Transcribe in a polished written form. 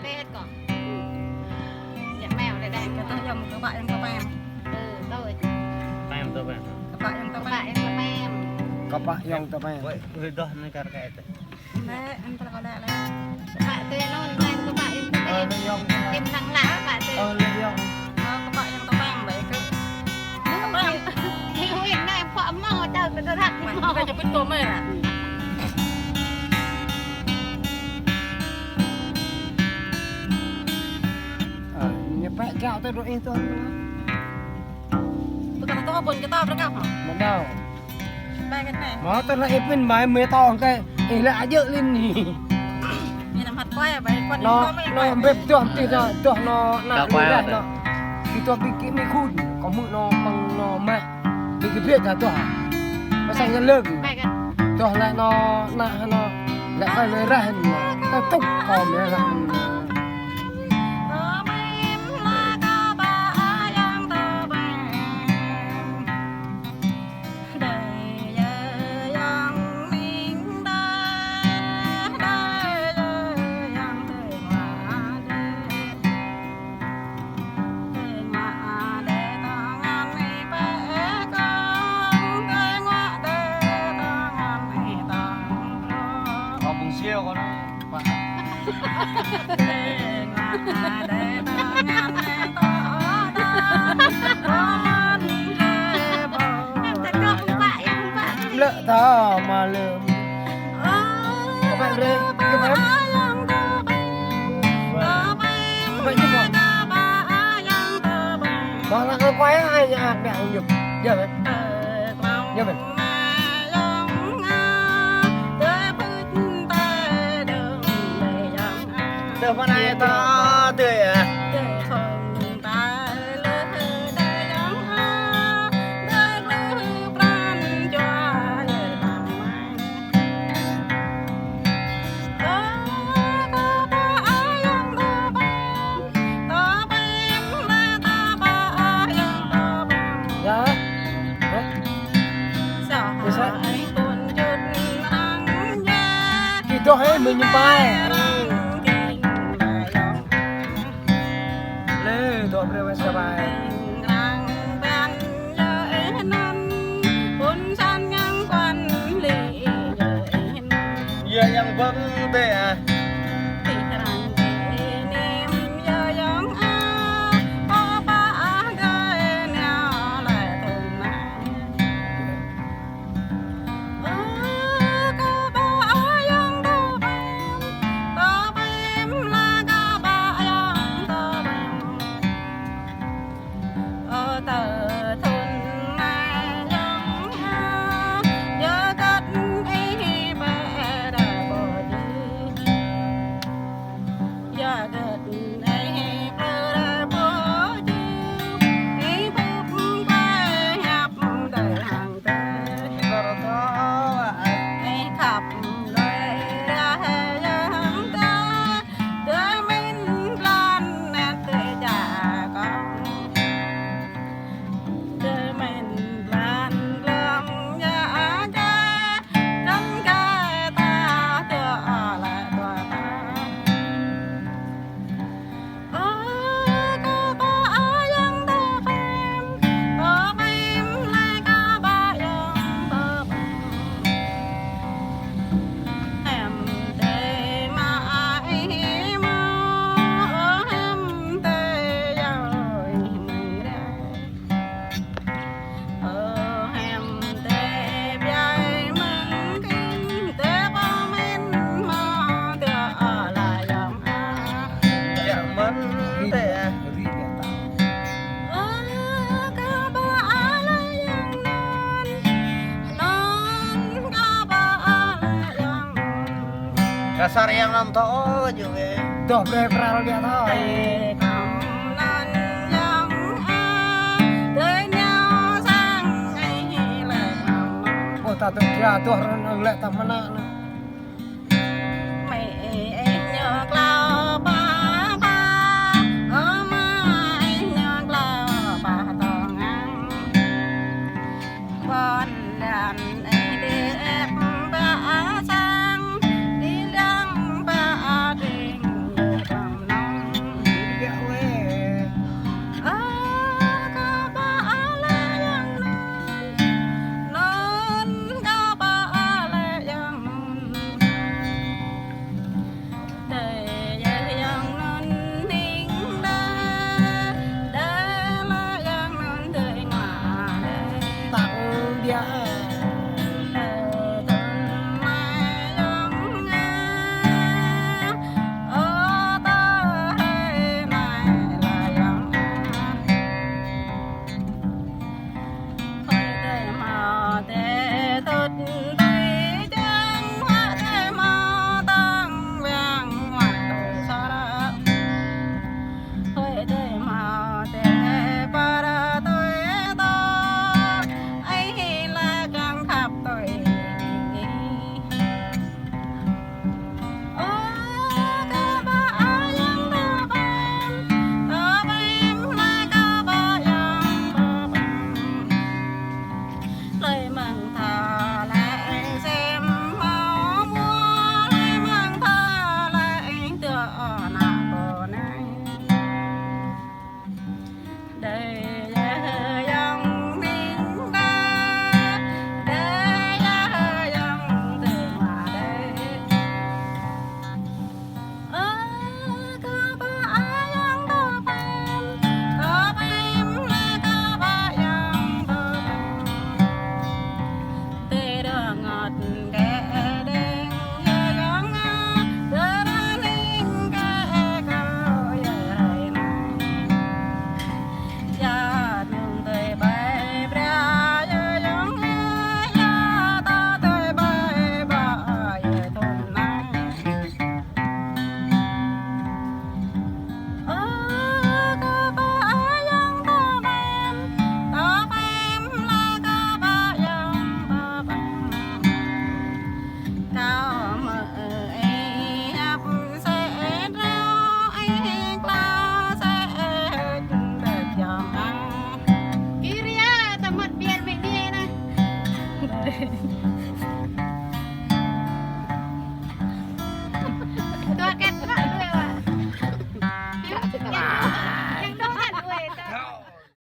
đây còn dạ mèo đây đây cái tao dòng các bạn em các em tôi Pem tu pem. các bạn em các các bạn bạn em em Kapak yang tak payah. Woi, dah nak kar kat itu. nè em tao có lại các bạn tôi nói này các bạn em yang em năng lạ các bạn tôi yang các bạn em các em vậy cứ các bạn thì hiện nay em phở mò chờ cái tôi đặt mày mò bây giờ biết tôm mày à nyepek kau tu duk itu. bukan tao pun kita berkap Mana? ba cái này Mau tu nak ipin mai me tong ke. Lah aja lin ni.นี่น้ำผัดก้อยอะไปก้อนนี้ No ก็ไม่ no ก้อย beb tu ti tu no nak Tak payah dah tu. no. Kita fikir mi khun. Kamu no pang no mak. Fikir pet tu. Pasal yang lek. ไปกัน Tu lah no nak no. Lah kai le rah ni. Tu tuk kom ya lah. Kampung siau kau no. Pak. em thật không phải em không phải Lek ta malam. Apa bre? Gimana? Apa cuma? Malah kau quay ai nhà mẹ nhục. Giờ vậy. Giờ vậy. Được con này to tươi à? Dạ. Kita hai menyempai. Le, tu bre wes sabai. Giờ yang vâng tệ à? Dasar yang nonton juga. Tuh bre pral dia tau. Oh tak tu dia tu orang lek tak mana.